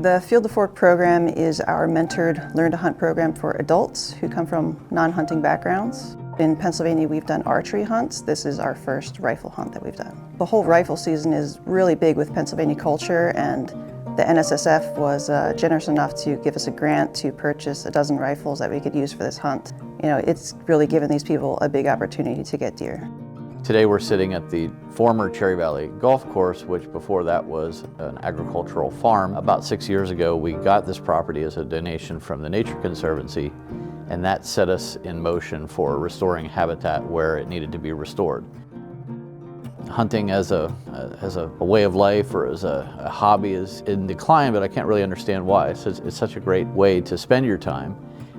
The Field to Fork program is our mentored Learn to Hunt program for adults who come from non-hunting backgrounds. In Pennsylvania, we've done archery hunts. This is our first rifle hunt that we've done. The whole rifle season is really big with Pennsylvania culture, and the NSSF was generous enough to give us a grant to purchase a dozen rifles that we could use for this hunt. You know, it's really given these people a big opportunity to get deer. Today we're sitting at the former Cherry Valley Golf Course, which before that was an agricultural farm. About 6 years ago, we got this property as a donation from the Nature Conservancy, and that set us in motion for restoring habitat where it needed to be restored. Hunting as a way of life or as a hobby is in decline, but I can't really understand why. It's such a great way to spend your time.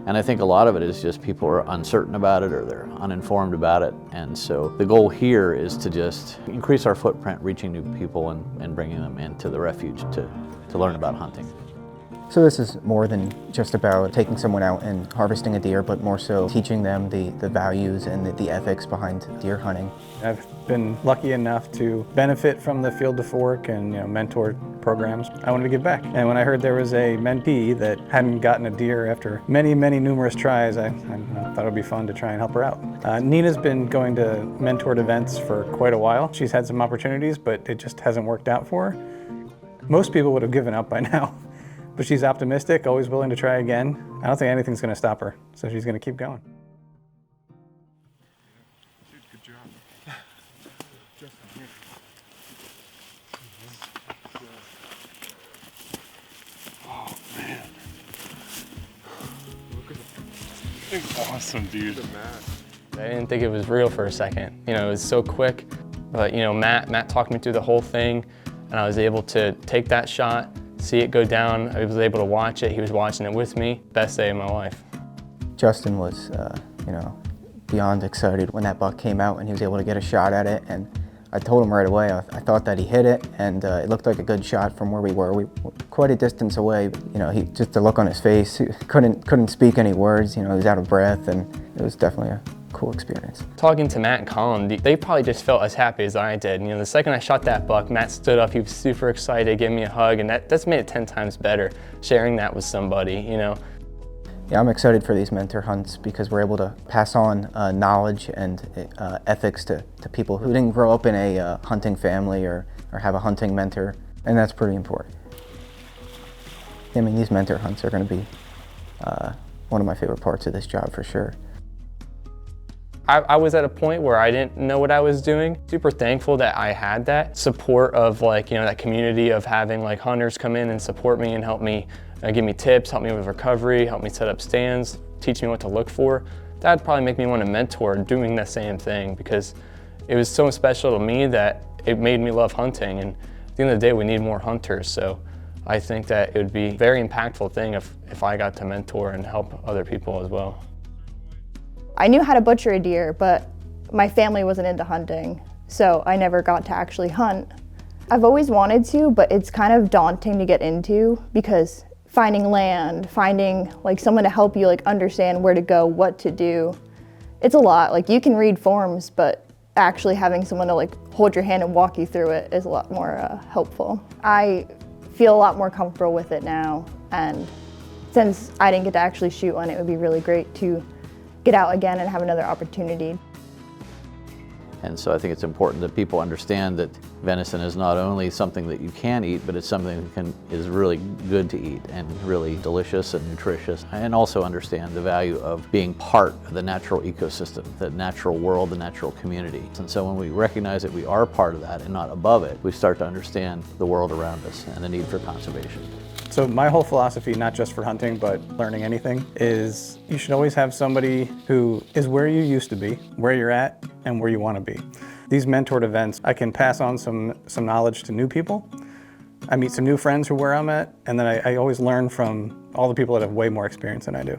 And I think a lot of it is just people are uncertain about it or they're uninformed about it. And so the goal here is to just increase our footprint, reaching new people and bringing them into the refuge to learn about hunting. So this is more than just about taking someone out and harvesting a deer, but more so teaching them the values and the ethics behind deer hunting. I've been lucky enough to benefit from the Field to Fork and mentor programs. I wanted to give back. And when I heard there was a mentee that hadn't gotten a deer after many numerous tries, I thought it would be fun to try and help her out. Nina's been going to mentored events for quite a while. She's had some opportunities, but it just hasn't worked out for her. Most people would have given up by now. But she's optimistic, always willing to try again. I don't think anything's going to stop her, so she's going to keep going. Good job. Justin, here. Oh, man. Look at the thing's awesome, dude. I didn't think it was real for a second. It was so quick. But, Matt talked me through the whole thing, and I was able to take that shot, see it go down. I was able to watch it. He was watching it with me. Best day of my life. Justin was, beyond excited when that buck came out and he was able to get a shot at it. And I told him right away, I thought that he hit it, and it looked like a good shot from where we were. We were quite a distance away. He just the look on his face, he couldn't speak any words. He was out of breath, and it was definitely a cool experience. Talking to Matt and Colin, they probably just felt as happy as I did. The second I shot that buck, Matt stood up, he was super excited, gave me a hug, and that's made it 10 times better, sharing that with somebody, Yeah, I'm excited for these mentor hunts because we're able to pass on knowledge and ethics to people who didn't grow up in a hunting family or have a hunting mentor, and that's pretty important. I mean, these mentor hunts are going to be one of my favorite parts of this job for sure. I was at a point where I didn't know what I was doing. Super thankful that I had that support of that community of having hunters come in and support me and help me, give me tips, help me with recovery, help me set up stands, teach me what to look for. That'd probably make me want to mentor doing the same thing because it was so special to me that it made me love hunting. And at the end of the day, we need more hunters. So I think that it would be a very impactful thing if I got to mentor and help other people as well. I knew how to butcher a deer, but my family wasn't into hunting, so I never got to actually hunt. I've always wanted to, but it's kind of daunting to get into because finding land, finding someone to help you understand where to go, what to do, it's a lot. You can read forms, but actually having someone to hold your hand and walk you through it is a lot more helpful. I feel a lot more comfortable with it now, and since I didn't get to actually shoot one, it would be really great to get out again and have another opportunity. And so I think it's important that people understand that venison is not only something that you can eat, but it's something that is really good to eat and really delicious and nutritious, and also understand the value of being part of the natural ecosystem, the natural world, the natural community. And so when we recognize that we are part of that and not above it, we start to understand the world around us and the need for conservation. So my whole philosophy, not just for hunting, but learning anything, is you should always have somebody who is where you used to be, where you're at, and where you want to be. These mentored events, I can pass on some knowledge to new people. I meet some new friends who are where I'm at, and then I always learn from all the people that have way more experience than I do.